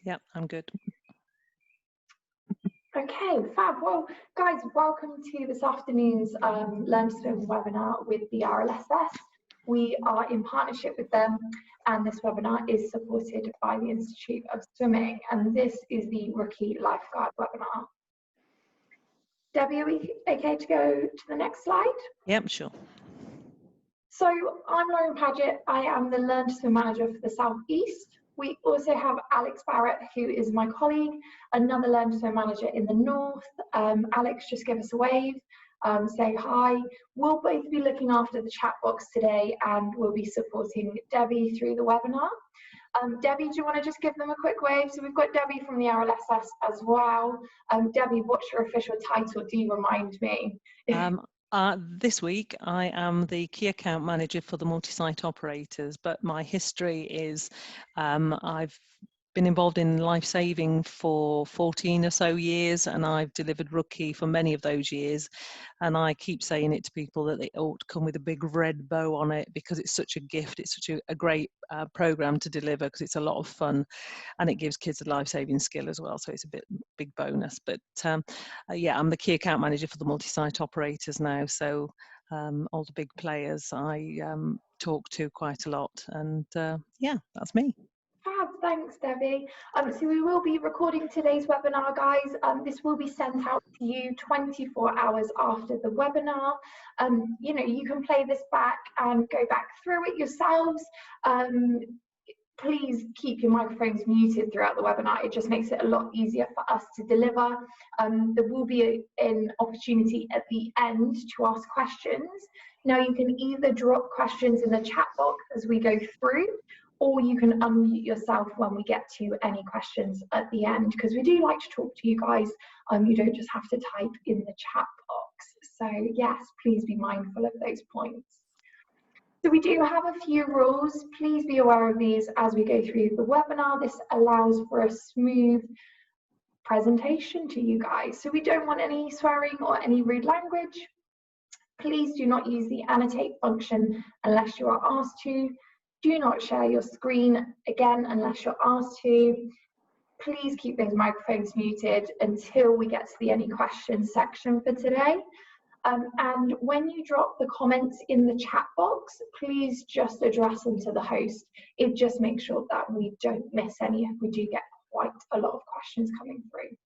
Yeah, I'm good. Okay, fab. Well, guys, welcome to this afternoon's Learn to Swim webinar with the RLSS. We are in partnership with them, and this webinar is supported by the Institute of Swimming, and this is the Rookie Lifeguard webinar. Debbie, are we okay to go to the next slide? Yep, sure. So I'm Lauren Paget. I am the Learn to Swim manager for the South East. We also have Alex Barrett, who is my colleague, another Learn to Swim manager in the North. Alex, just give us a wave, say hi. We'll both be looking after the chat box today, and we'll be supporting Debbie through the webinar. Debbie, do you want to just give them a quick wave? So we've got Debbie from the RLSS as well. Debbie, what's your official title? Do you remind me? This week, I am the key account manager for the multi-site operators, but my history is I've been involved in life-saving for 14 or so years, and I've delivered Rookie for many of those years. And I keep saying it to people that it ought to come with a big red bow on it, because it's such a gift. It's such a great program to deliver, because it's a lot of fun, and it gives kids a life-saving skill as well. So it's a big bonus. But yeah, I'm the key account manager for the multi-site operators now. So all the big players I talk to quite a lot, and yeah, that's me. Fab, thanks Debbie. So we will be recording today's webinar, guys. This will be sent out to you 24 hours after the webinar. You know, you can play this back and go back through it yourselves. Please keep your microphones muted throughout the webinar. It just makes it a lot easier for us to deliver. There will be an opportunity at the end to ask questions. Now, you can either drop questions in the chat box as we go through, or you can unmute yourself when we get to any questions at the end, because we do like to talk to you guys. You don't just have to type in the chat box. So yes, please be mindful of those points. So we do have a few rules. Please be aware of these as we go through the webinar. This allows for a smooth presentation to you guys. So we don't want any swearing or any rude language. Please do not use the annotate function unless you are asked to. Do not share your screen, again, unless you're asked to. Please keep those microphones muted until we get to the any questions section for today. And when you drop the comments in the chat box, please just address them to the host. It just makes sure that we don't miss any if we do get quite a lot of questions coming through.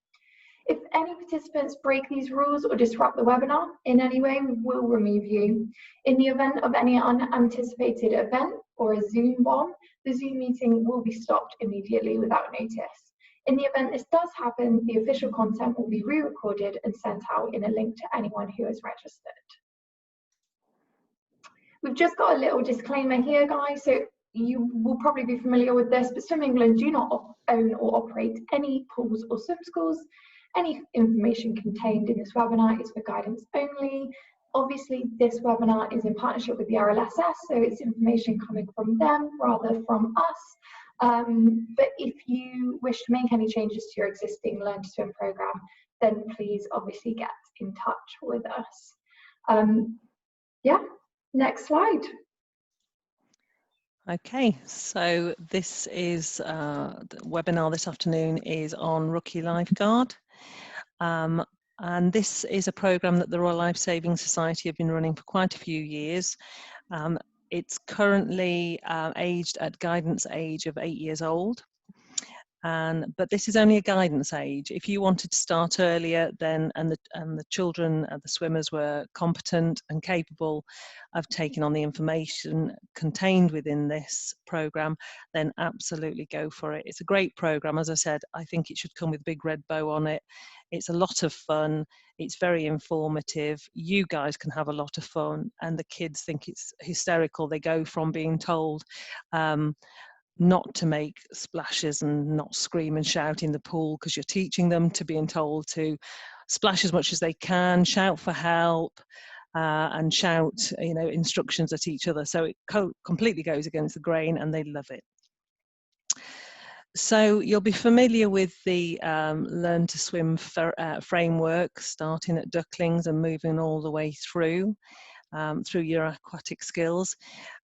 If any participants break these rules or disrupt the webinar in any way, we will remove you. In the event of any unanticipated event or a Zoom bomb, the Zoom meeting will be stopped immediately without notice. In the event this does happen, the official content will be re-recorded and sent out in a link to anyone who has registered. We've just got a little disclaimer here, guys. So you will probably be familiar with this, but Swim England do not own or operate any pools or swim schools. Any information contained in this webinar is for guidance only. Obviously, this webinar is in partnership with the RLSS, so it's information coming from them rather from us. But if you wish to make any changes to your existing Learn to Swim program, then please obviously get in touch with us. Yeah, next slide. Okay, so this is the webinar this afternoon is on Rookie Lifeguard. And this is a program that the Royal Life Saving Society have been running for quite a few years. It's currently aged at guidance age of 8 years old. But this is only a guidance age. If you wanted to start earlier, then and the children, the swimmers were competent and capable of taking on the information contained within this program, then absolutely go for it. It's a great program. As I said, I think it should come with a big red bow on it. It's a lot of fun. It's very informative. You guys can have a lot of fun, and the kids think it's hysterical. They go from being told not to make splashes and not scream and shout in the pool because you're teaching them, to being told to splash as much as they can, shout for help, and shout, you know, instructions at each other. So it completely goes against the grain, and they love it. So you'll be familiar with the Learn to Swim framework, starting at ducklings and moving all the way through your aquatic skills.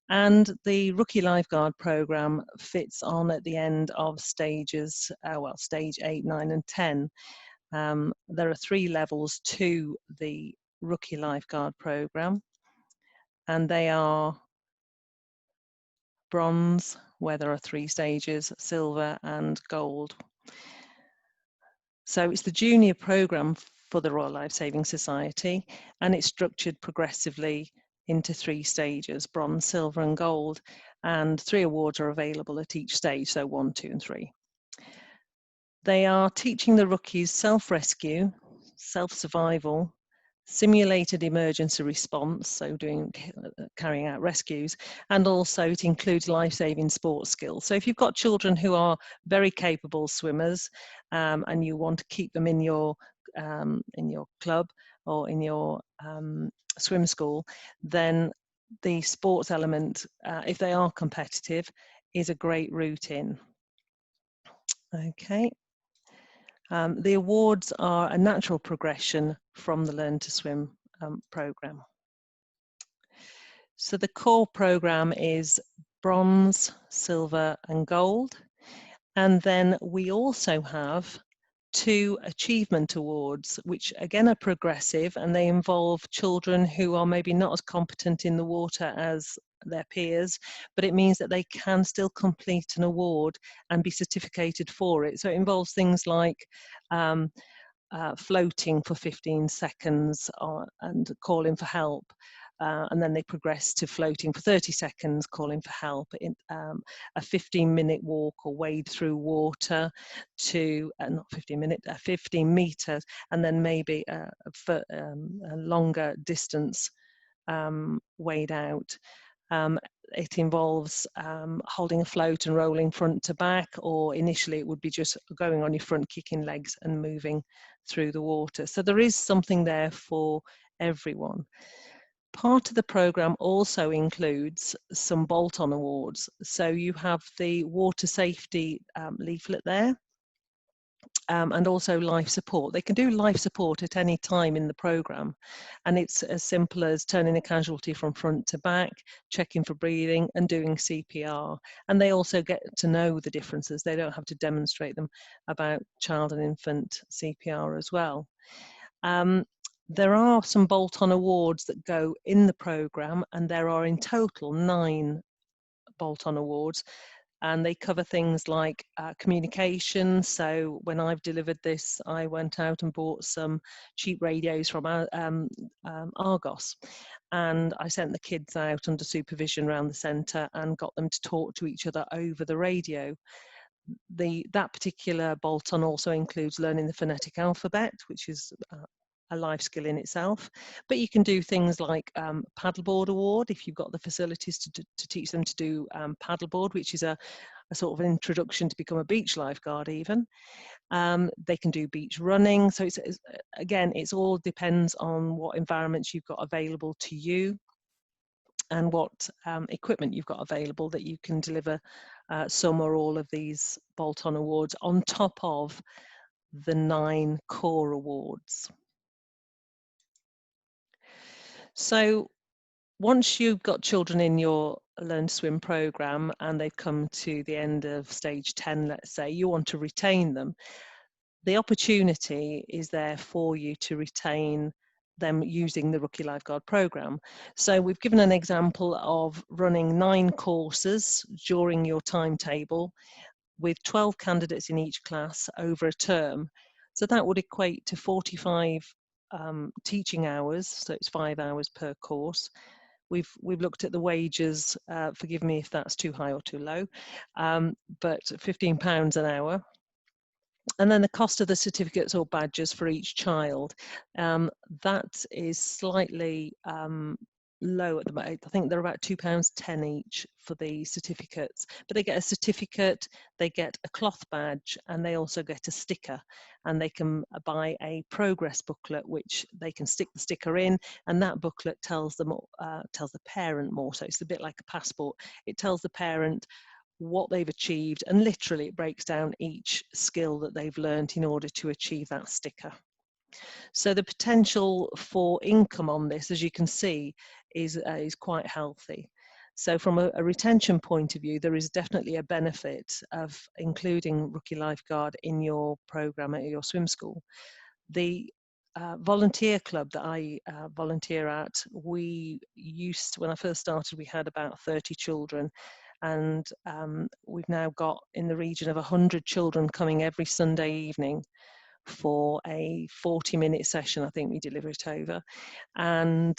And the Rookie Lifeguard programme fits on at the end of stages, well, stage 8, 9 and 10. There are 3 levels to the Rookie Lifeguard programme, and they are bronze, where there are 3 stages, silver and gold. So it's the junior programme for the Royal Lifesaving Society, and it's structured progressively into 3 stages, bronze, silver and gold, and 3 awards are available at each stage, so 1, 2 and 3. They are teaching the rookies self-rescue, self-survival, simulated emergency response, so carrying out rescues, and also it includes life-saving sports skills. So if you've got children who are very capable swimmers and you want to keep them in your club or in your swim school, then the sports element, if they are competitive, is a great route in. Okay. The awards are a natural progression from the Learn to Swim programme. So the core programme is bronze, silver and gold. And then we also have 2 achievement awards, which again are progressive, and they involve children who are maybe not as competent in the water as their peers, but it means that they can still complete an award and be certificated for it. So it involves things like floating for 15 seconds and calling for help. And then they progress to floating for 30 seconds, calling for help, in a 15-minute walk or wade through water to, not 15 minutes, 15 meters, and then maybe a longer distance wade out. It involves holding a float and rolling front to back, or initially it would be just going on your front, kicking legs and moving through the water. So there is something there for everyone. Part of the programme also includes some bolt-on awards. So you have the water safety leaflet there, and also life support. They can do life support at any time in the programme, and it's as simple as turning a casualty from front to back, checking for breathing and doing CPR. And they also get to know the differences. They don't have to demonstrate them about child and infant CPR as well. There are some bolt-on awards that go in the programme, and there are in total 9 bolt-on awards, and they cover things like communication. So when I've delivered this, I went out and bought some cheap radios from Argos, and I sent the kids out under supervision around the centre and got them to talk to each other over the radio. That particular bolt-on also includes learning the phonetic alphabet, which is a life skill in itself, but you can do things like paddleboard award if you've got the facilities to teach them to do paddleboard, which is a sort of an introduction to become a beach lifeguard even. They can do beach running. So again, it all depends on what environments you've got available to you and what equipment you've got available that you can deliver some or all of these bolt-on awards on top of the 9 core awards. So once you've got children in your Learn to Swim programme and they've come to the end of stage 10, let's say, you want to retain them, the opportunity is there for you to retain them using the Rookie Lifeguard programme. So we've given an example of running 9 courses during your timetable with 12 candidates in each class over a term. So that would equate to 45 teaching hours, so it's 5 hours per course. We've looked at the wages, forgive me if that's too high or too low, but £15 an hour. And then the cost of the certificates or badges for each child, that is slightly low at the moment. I think they're about £2.10 each for the certificates, but they get a certificate, they get a cloth badge, and they also get a sticker, and they can buy a progress booklet which they can stick the sticker in, and that booklet tells them tells the parent more. So it's a bit like a passport. It tells the parent what they've achieved, and literally it breaks down each skill that they've learned in order to achieve that sticker. So the potential for income on this, as you can see, is quite healthy. So from a retention point of view, there is definitely a benefit of including Rookie Lifeguard in your program at your swim school. The volunteer club that I volunteer at, when I first started, we had about 30 children, and we've now got in the region of 100 children coming every Sunday evening for a 40-minute session. I think we deliver it over, and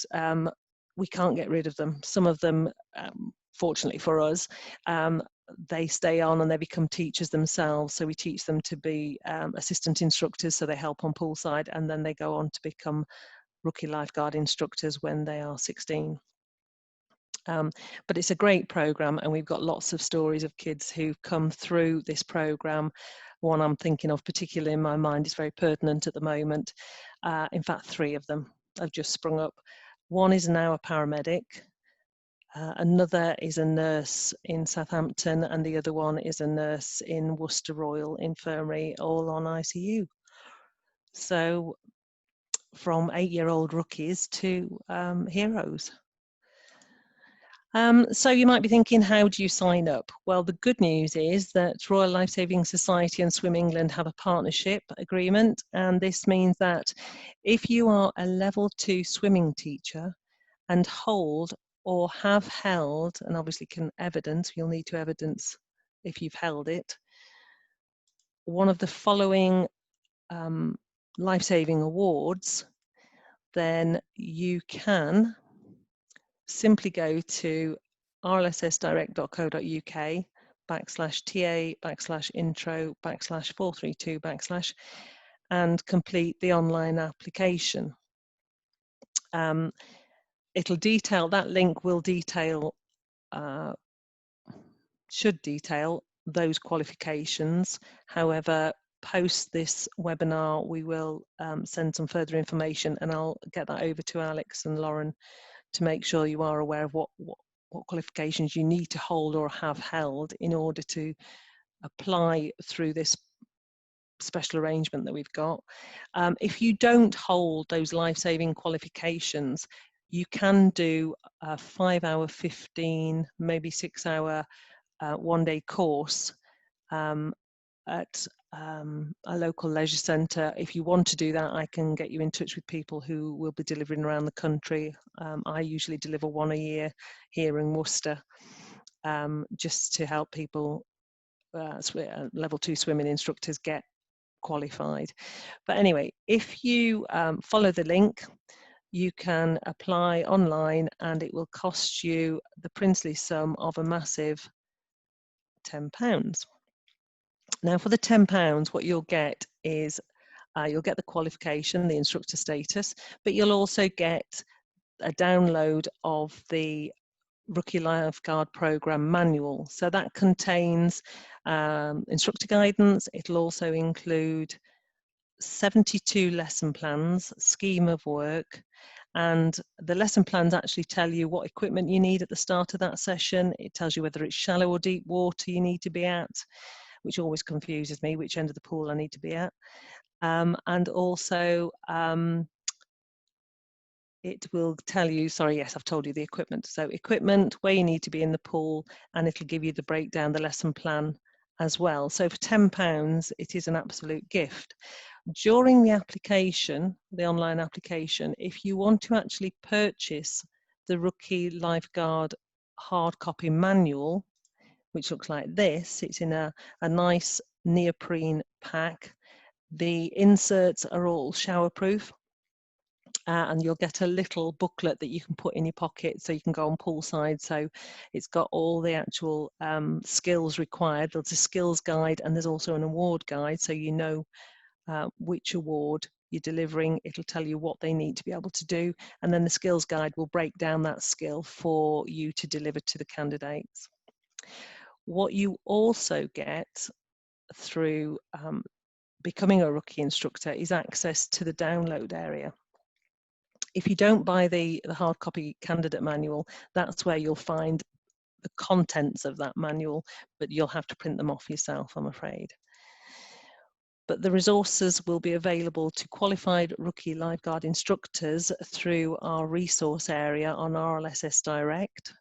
we can't get rid of them. Some of them, fortunately for us, they stay on and they become teachers themselves. So we teach them to be assistant instructors, so they help on poolside, and then they go on to become Rookie Lifeguard instructors when they are 16. But it's a great program, and we've got lots of stories of kids who've come through this program. One I'm thinking of particularly in my mind is very pertinent at the moment. In fact, 3 of them have just sprung up. One is now a paramedic, another is a nurse in Southampton, and the other one is a nurse in Worcester Royal Infirmary, all on ICU. So from 8-year-old rookies to heroes. So you might be thinking, how do you sign up? Well, the good news is that Royal Lifesaving Society and Swim England have a partnership agreement, and this means that if you are a level 2 swimming teacher and hold or have held, and obviously can evidence, you'll need to evidence if you've held it, one of the following life-saving awards, then you can simply go to rlss.direct.co.uk/TA/intro/432/ and complete the online application. It'll detail, that link will detail, should detail those qualifications. However, post this webinar, we will send some further information, and I'll get that over to Alex and Lauren to make sure you are aware of what qualifications you need to hold or have held in order to apply through this special arrangement that we've got. If you don't hold those life-saving qualifications, you can do a 5-hour, 15, maybe 6-hour one-day course at a local leisure centre. If you want to do that, I can get you in touch with people who will be delivering around the country. I usually deliver 1 a year here in Worcester, just to help people, level 2 swimming instructors, get qualified. But anyway, if you follow the link, you can apply online, and it will cost you the princely sum of a massive £10. Now, for the £10, what you'll get is you'll get the qualification, the instructor status, but you'll also get a download of the Rookie Lifeguard Programme manual. So that contains instructor guidance. It'll also include 72 lesson plans, scheme of work, and the lesson plans actually tell you what equipment you need at the start of that session. It tells you whether it's shallow or deep water you need to be at, which always confuses me, which end of the pool I need to be at. And also it will tell you, sorry, yes, I've told you the equipment. So equipment, where you need to be in the pool, and it'll give you the breakdown, the lesson plan as well. So for £10, it is an absolute gift. During the application, the online application, if you want to actually purchase the Rookie Lifeguard hard copy manual, which looks like this, it's in a nice neoprene pack. The inserts are all showerproof, and you'll get a little booklet that you can put in your pocket so you can go on poolside. So it's got all the actual skills required. There's a skills guide, and there's also an award guide, so you know which award you're delivering. It'll tell you what they need to be able to do, and then the skills guide will break down that skill for you to deliver to the candidates. What you also get through becoming a rookie instructor is access to the download area. If you don't buy the hard copy candidate manual, that's where you'll find the contents of that manual, but you'll have to print them off yourself, I'm afraid. But the resources will be available to qualified Rookie Lifeguard instructors through our resource area on RLSS Direct.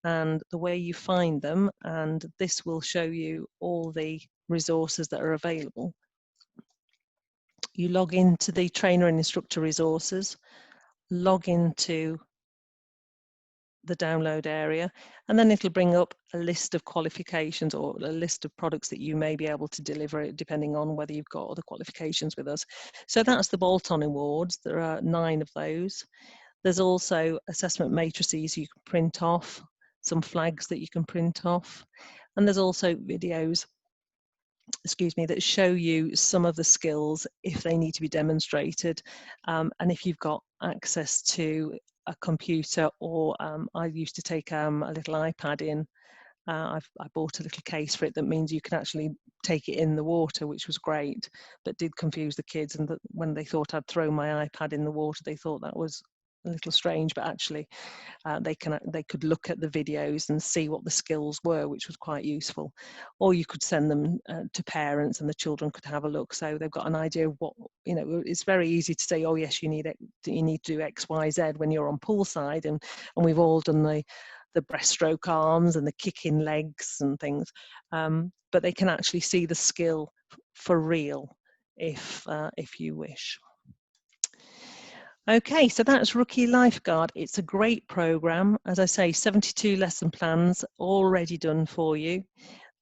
and the way you find them, and this will show you all the resources that are available. You log into the trainer and instructor resources, log into the download area, and then it'll bring up a list of qualifications or a list of products that you may be able to deliver, depending on whether you've got other qualifications with us. So that's the bolt-on awards. There are 9 of those. There's also assessment matrices you can print off, some flags that you can print off, and there's also videos, excuse me, that show you some of the skills if they need to be demonstrated, and if you've got access to a computer, or I used to take a little iPad in. I bought a little case for it that means you can actually take it in the water, which was great, but did confuse the kids, and that when they thought I'd throw my iPad in the water, they thought that was a little strange, but actually they could look at the videos and see what the skills were, which was quite useful. Or you could send them to parents, and the children could have a look, so they've got an idea of what, you know. It's very easy to say, oh yes, you need to do X, Y, Z when you're on poolside, and we've all done the breaststroke arms and the kicking legs and things, but they can actually see the skill for real if you wish. Okay, so that's Rookie Lifeguard. It's a great program. As I say, 72 lesson plans already done for you.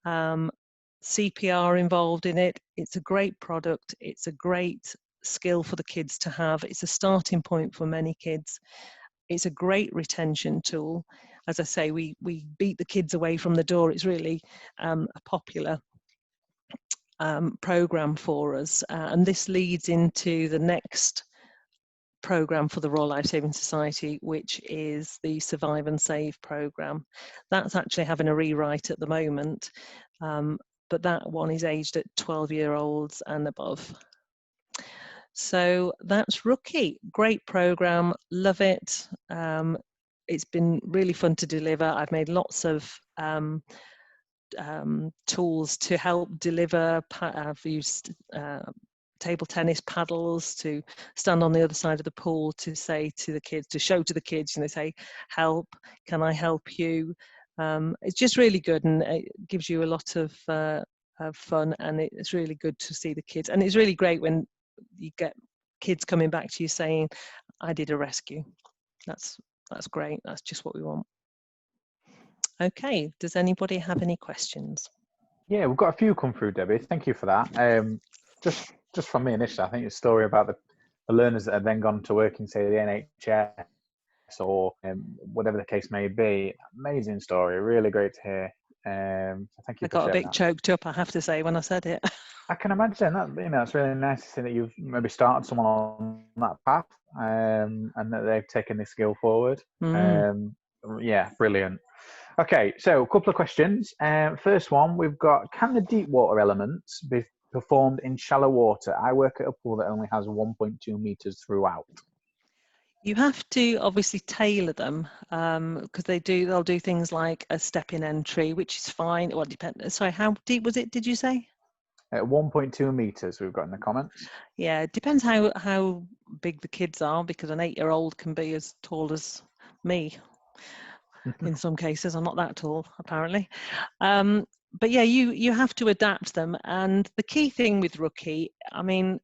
CPR involved in it. It's a great product. It's a great skill for the kids to have. It's a starting point for many kids. It's a great retention tool. As I say, we beat the kids away from the door. It's really a popular program for us. And this leads into the next program for the Royal Lifesaving Society, which is the Survive and Save program. That's actually having a rewrite at the moment, but that one is aged at 12-year-olds and above. So that's Rookie. Great program, love it. It's been really fun to deliver. I've made lots of tools to help deliver. I've used table tennis paddles to stand on the other side of the pool to say to the kids, to show to the kids, and they say, help, can I help you? It's just really good, and it gives you a lot of fun, and it's really good to see the kids. And it's really great when you get kids coming back to you saying, I did a rescue. That's great. That's just what we want. Okay, does anybody have any questions? Yeah, we've got a few come through, Debbie. Thank you for that. Just from me initially, I think it's a story about the learners that have then gone to work in, say, the NHS or whatever the case may be. Amazing story, really great to hear. So thank you. I got a bit choked up, I have to say, when I said it. I can imagine that. You know, it's really nice to see that you've maybe started someone on that path, and that they've taken this skill forward. Yeah, brilliant. Okay, so a couple of questions. First one, we've got, can the deep water elements be performed in shallow water? I work at a pool that only has 1.2 meters throughout. You have to obviously tailor them, because they'll do things like a step-in entry, which is fine. Well, depends. Sorry, how deep was it, did you say? 1.2 meters we've got in the comments. Yeah, it depends how big the kids are, because an 8-year-old can be as tall as me. In some cases, I'm not that tall, apparently. But yeah, you have to adapt them. And the key thing with Rookie, I mean,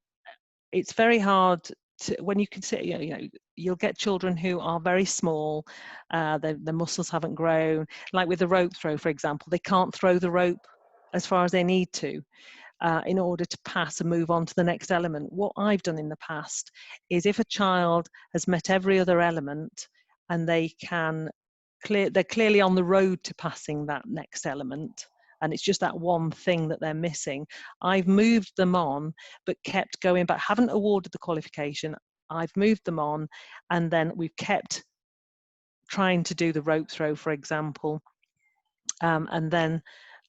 it's very hard to, when you consider, you know, you'll get children who are very small, their muscles haven't grown. Like with the rope throw, for example, they can't throw the rope as far as they need to in order to pass and move on to the next element. What I've done in the past is, if a child has met every other element and they're clearly on the road to passing that next element, and it's just that one thing that they're missing, I've moved them on, but kept going back. Haven't awarded the qualification. I've moved them on, and then we've kept trying to do the rope throw, for example. And then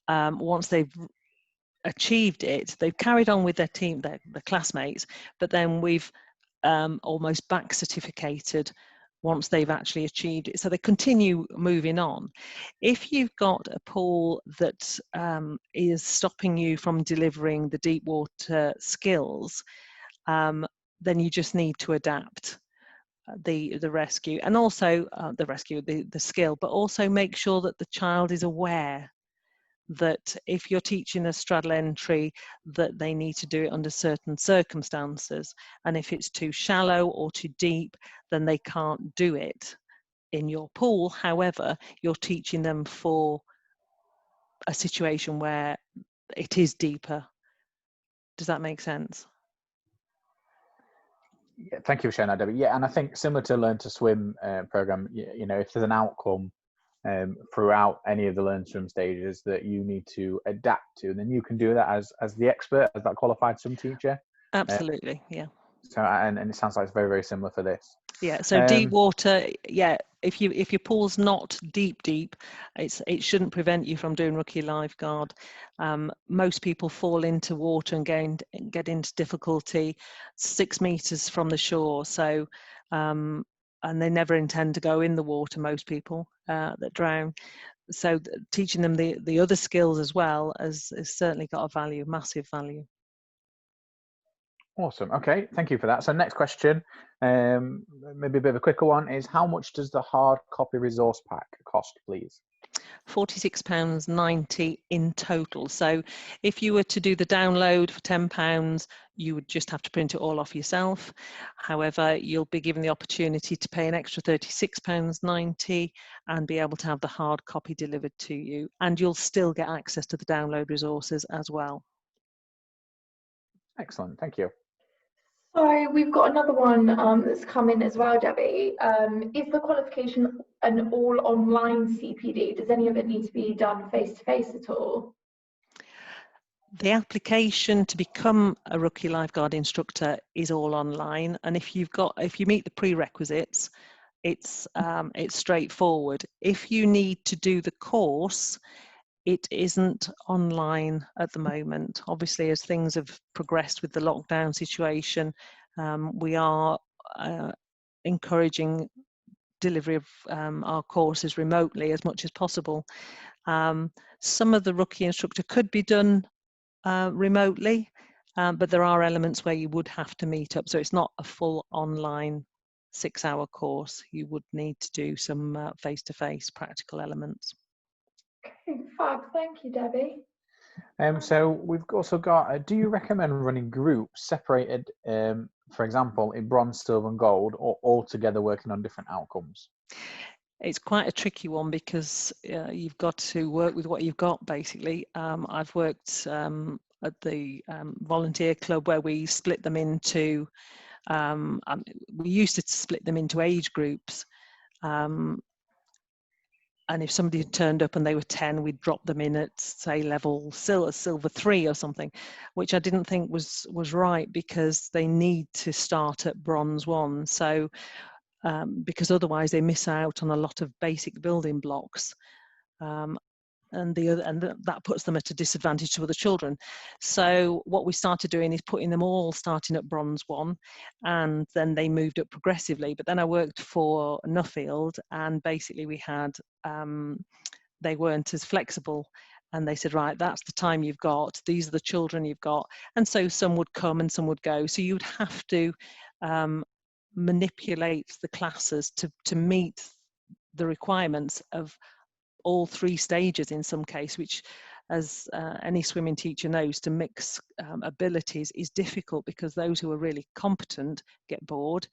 once they've achieved it, they've carried on with their team, their classmates, but then we've almost back certificated once they've actually achieved it. So they continue moving on. If you've got a pool that is stopping you from delivering the deep water skills, then you just need to adapt. the rescue, and also the skill, but also make sure that the child is aware that if you're teaching a straddle entry, that they need to do it under certain circumstances, and if it's too shallow or too deep, then they can't do it in your pool. However, you're teaching them for a situation where it is deeper. Does that make sense? Yeah, thank you for sharing that, Debbie. Yeah, and I think similar to Learn to Swim program, you know, if there's an outcome throughout any of the Learn to Swim stages that you need to adapt to, then you can do that as the expert, as that qualified swim teacher. Absolutely, yeah. So, and it sounds like it's very, very similar for this. Yeah, so deep water, yeah, if your pool's not deep, it shouldn't prevent you from doing Rookie Lifeguard. Most people fall into water and get into difficulty 6 meters from the shore. So, and they never intend to go in the water, most people that drown. So teaching them the other skills as well has certainly got a value, massive value. Awesome. Okay, thank you for that. So next question, maybe a bit of a quicker one, is how much does the hard copy resource pack cost, please? £46.90 in total. So if you were to do the download for £10, you would just have to print it all off yourself. However, you'll be given the opportunity to pay an extra £36.90 and be able to have the hard copy delivered to you, and you'll still get access to the download resources as well. Excellent, thank you. So we've got another one that's come in as well, Debbie. Is the qualification an all online CPD? Does any of it need to be done face-to-face at all? The application to become a Rookie Lifeguard instructor is all online, and if you meet the prerequisites, it's straightforward. If you need to do the course, it isn't online at the moment. Obviously, as things have progressed with the lockdown situation, we are encouraging delivery of our courses remotely as much as possible. Some of the Rookie instructor could be done remotely, but there are elements where you would have to meet up. So it's not a full online 6-hour course. You would need to do some face-to-face practical elements. Okay, fab. Thank you, Debbie. So we've also got, do you recommend running groups separated, for example, in bronze, silver and gold, or all together working on different outcomes? It's quite a tricky one because you've got to work with what you've got, basically. I've worked at the volunteer club where we split them into, we used to split them into age groups. And if somebody had turned up and they were 10, we'd drop them in at, say, level silver 3 or something, which I didn't think was right, because they need to start at bronze 1. So because otherwise they miss out on a lot of basic building blocks, and that puts them at a disadvantage to other children. So what we started doing is putting them all starting at bronze 1, and then they moved up progressively. But then I worked for Nuffield, and basically we had they weren't as flexible, and they said, right, that's the time you've got, these are the children you've got, and so some would come and some would go. So you'd have to manipulate the classes to meet the requirements of all 3 stages in some case, which, as any swimming teacher knows, to mix abilities is difficult, because those who are really competent get bored,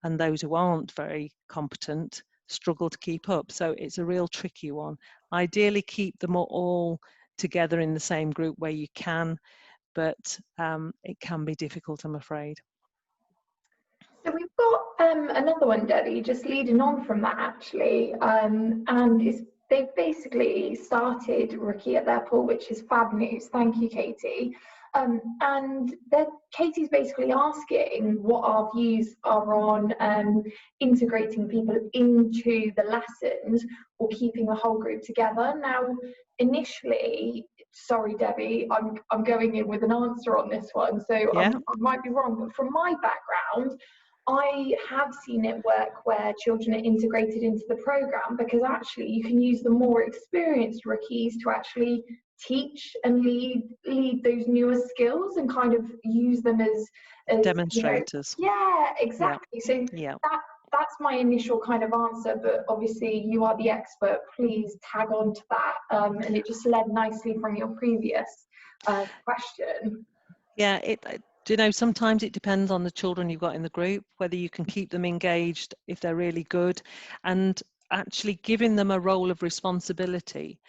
and those who aren't very competent struggle to keep up. So it's a real tricky one. Ideally, keep them all together in the same group where you can, but it can be difficult, I'm afraid. So we've got another one, Debbie, just leading on from that, actually, and they've basically started Rookie at their pool, which is fab news. Thank you, Katie. And Katie's basically asking what our views are on integrating people into the lessons or keeping the whole group together. Now, initially, sorry, Debbie, I'm going in with an answer on this one, so yeah. I might be wrong, but from my background, I have seen it work where children are integrated into the program, because actually you can use the more experienced rookies to actually teach and lead those newer skills and kind of use them as demonstrators. Yeah, exactly. So that that's my initial kind of answer, but obviously you are the expert. Please tag on to that. And it just led nicely from your previous question. Yeah, you know, sometimes it depends on the children you've got in the group, whether you can keep them engaged if they're really good, and actually giving them a role of responsibility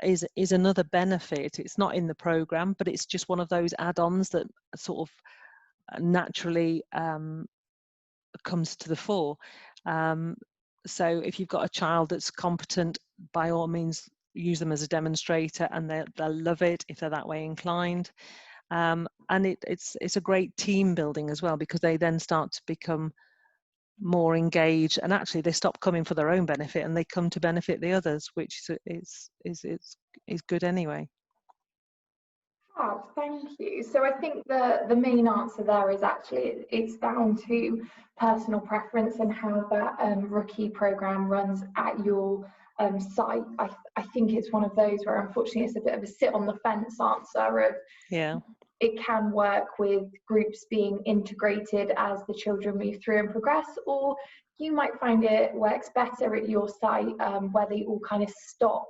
is another benefit. It's not in the program, but it's just one of those add-ons that sort of naturally comes to the fore. So if you've got a child that's competent, by all means use them as a demonstrator, and they'll love it if they're that way inclined. And it's a great team building as well, because they then start to become more engaged, and actually they stop coming for their own benefit and they come to benefit the others, which is good anyway. Oh, thank you. So I think the main answer there is actually it's down to personal preference and how that rookie program runs at your site. I think it's one of those where unfortunately it's a bit of a sit on the fence answer of, yeah, it can work with groups being integrated as the children move through and progress, or you might find it works better at your site where they all kind of start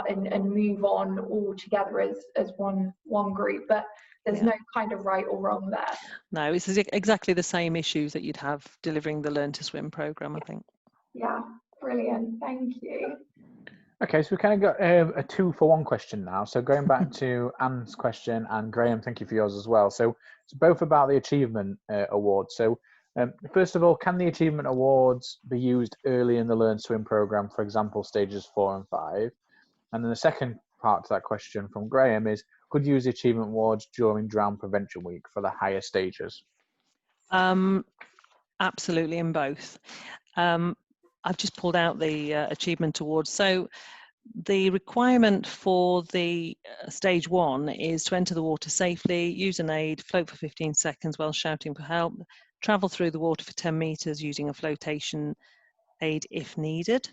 and move on all together as one group. But there's no kind of right or wrong there. No, it's exactly the same issues that you'd have delivering the Learn to Swim program, I think. Yeah, brilliant. Thank you. Okay, so we kind of got a 2-for-1 question now. So going back to Anne's question, and Graham, thank you for yours as well. So it's both about the Achievement Awards. So first of all, can the Achievement Awards be used early in the Learn to Swim program, for example, stages 4 and 5? And then the second part to that question from Graham is, could you use the Achievement Awards during Drown Prevention Week for the higher stages? Absolutely, in both. I've just pulled out the Achievement Awards. So the requirement for the stage 1 is to enter the water safely, use an aid, float for 15 seconds while shouting for help, travel through the water for 10 meters using a flotation aid if needed,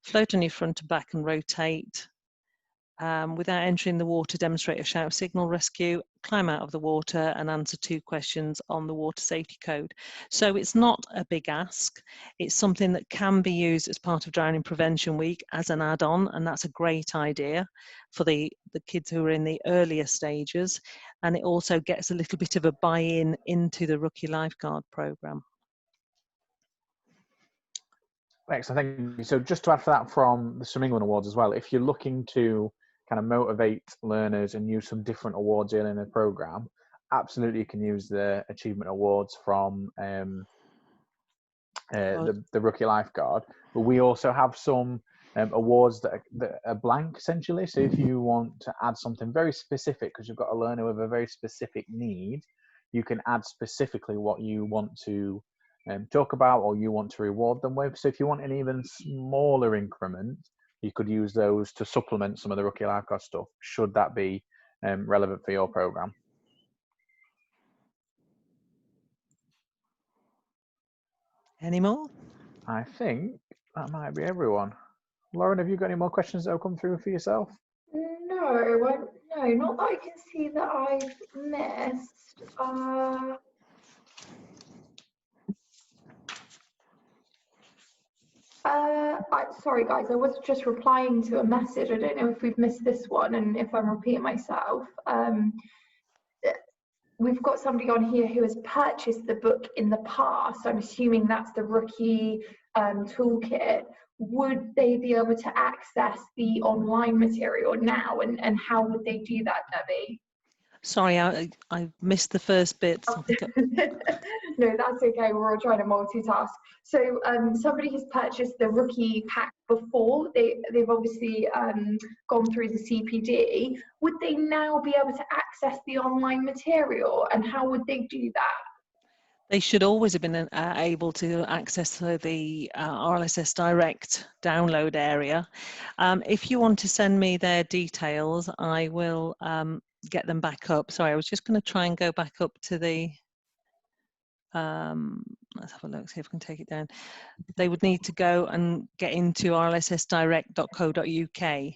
float on your front and back and rotate. Without entering the water, demonstrate a shout signal rescue, climb out of the water and answer 2 questions on the water safety code. So it's not a big ask. It's something that can be used as part of Drowning Prevention Week as an add-on, and that's a great idea for the kids who are in the earlier stages. And it also gets a little bit of a buy-in into the Rookie Lifeguard program. Thanks. I think so. Just to add for that from the Swim England Awards as well, if you're looking to kind of motivate learners and use some different awards in the program, absolutely you can use the Achievement Awards from the Rookie Lifeguard. But we also have some awards that are blank, essentially. So if you want to add something very specific, because you've got a learner with a very specific need, you can add specifically what you want to talk about or you want to reward them with. So if you want an even smaller increment, you could use those to supplement some of the Rookie Lifeguard stuff, should that be relevant for your program. Any more? I think that might be everyone. Lauren, have you got any more questions that have come through for yourself? No, not that I can see that I've missed. Sorry guys, I was just replying to a message. I don't know if we've missed this one and if I'm repeating myself. We've got somebody on here who has purchased the book in the past. I'm assuming that's the Rookie toolkit. Would they be able to access the online material now, and how would they do that, Debbie? Sorry, I missed the first bit. No, that's okay. We're all trying to multitask. So somebody has purchased the Rookie pack before. They've obviously gone through the CPD. Would they now be able to access the online material, and how would they do that? They should always have been able to access the RLSS Direct download area. If you want to send me their details, I will get them back up. Sorry, I was just going to try and go back up to the, let's have a look, see if I can take it down. They would need to go and get into rlssdirect.co.uk,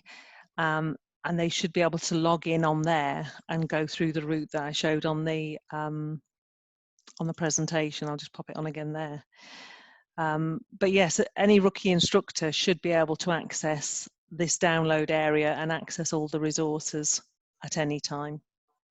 and they should be able to log in on there and go through the route that I showed on the presentation. I'll just pop it on again there. But yes, any rookie instructor should be able to access this download area and access all the resources at any time.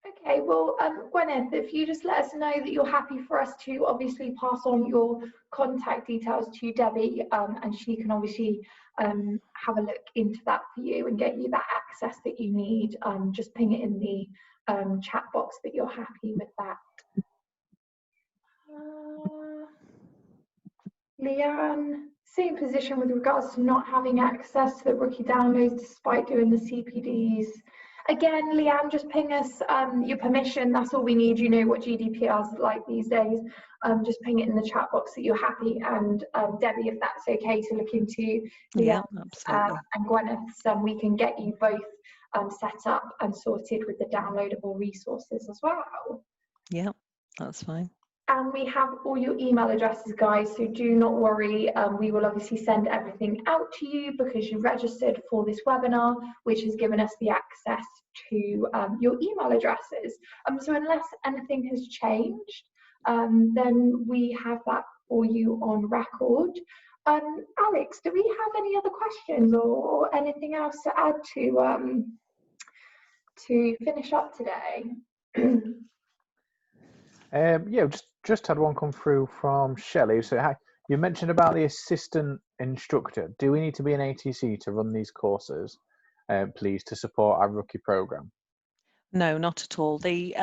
Okay, well, Gwyneth, if you just let us know that you're happy for us to obviously pass on your contact details to Debbie, and she can obviously have a look into that for you and get you that access that you need. Just ping it in the chat box that you're happy with that. Leanne, same position with regards to not having access to the rookie downloads despite doing the CPDs. Again, Leanne, just ping us your permission. That's all we need. You know what GDPR is like these days. Just ping it in the chat box that you're happy. And Debbie, if that's okay to look into Leanne and Gwyneth, we can get you both set up and sorted with the downloadable resources as well. Yeah, that's fine. And we have all your email addresses, guys, so do not worry. We will obviously send everything out to you because you registered for this webinar, which has given us the access to your email addresses. So unless anything has changed, then we have that for you on record. Alex, do we have any other questions or anything else to add to finish up today? Yeah, just had one come through from Shelley. So hi, you mentioned about the assistant instructor. Do we need to be an ATC to run these courses, please, to support our rookie program? No, not at all. The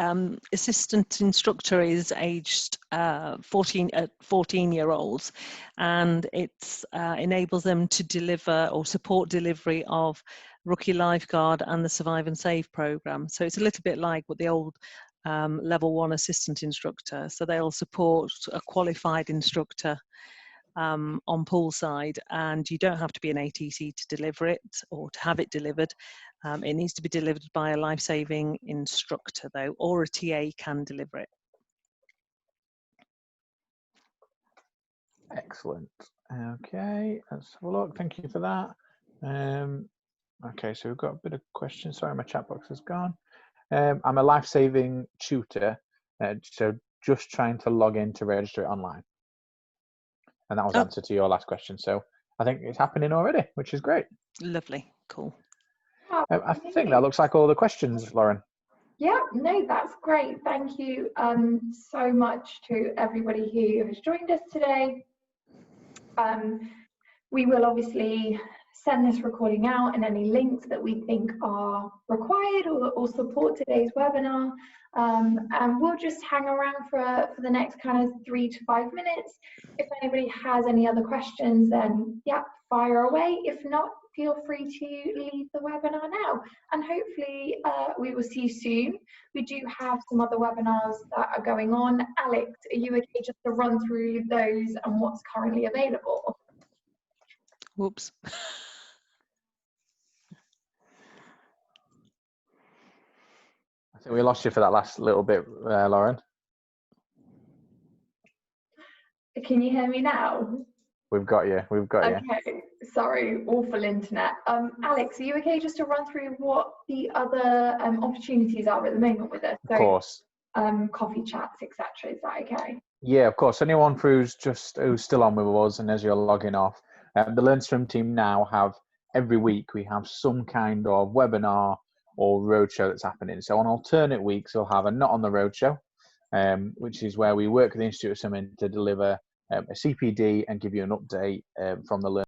assistant instructor is aged 14-year-olds, and it enables them to deliver or support delivery of Rookie Lifeguard and the Survive and Save program. So it's a little bit like what the old level 1 assistant instructor. So they'll support a qualified instructor on poolside, and you don't have to be an ATC to deliver it or to have it delivered. It needs to be delivered by a life-saving instructor though, or a TA can deliver it. Excellent. Okay, let's have a look. Thank you for that. Okay, so we've got a bit of questions. Sorry, my chat box has gone. I'm a life-saving tutor, so just trying to log in to register it online. And that was the answer to your last question. So I think it's happening already, which is great. Lovely, cool. I think that looks like all the questions, Lauren. Yeah, no, that's great. Thank you so much to everybody who has joined us today. We will obviously send this recording out and any links that we think are required or support today's webinar. And we'll just hang around for the next kind of 3 to 5 minutes. If anybody has any other questions, then yeah, fire away. If not, feel free to leave the webinar now. And hopefully we will see you soon. We do have some other webinars that are going on. Alex, are you okay just to run through those and what's currently available? Whoops. I think we lost you for that last little bit, Lauren. Can you hear me now? We've got you. We've got you. Okay, sorry, awful internet. Alex, are you okay just to run through what the other opportunities are at the moment with us? So, of course. Coffee chats, etc. Is that okay? Yeah, of course. Anyone who's still on with us and as you're logging off, the Learn Swim team now have every week we have some kind of webinar or roadshow that's happening. So on alternate weeks, we'll have a Not on the Roadshow, which is where we work with the Institute of Swimming to deliver a CPD and give you an update from the Learn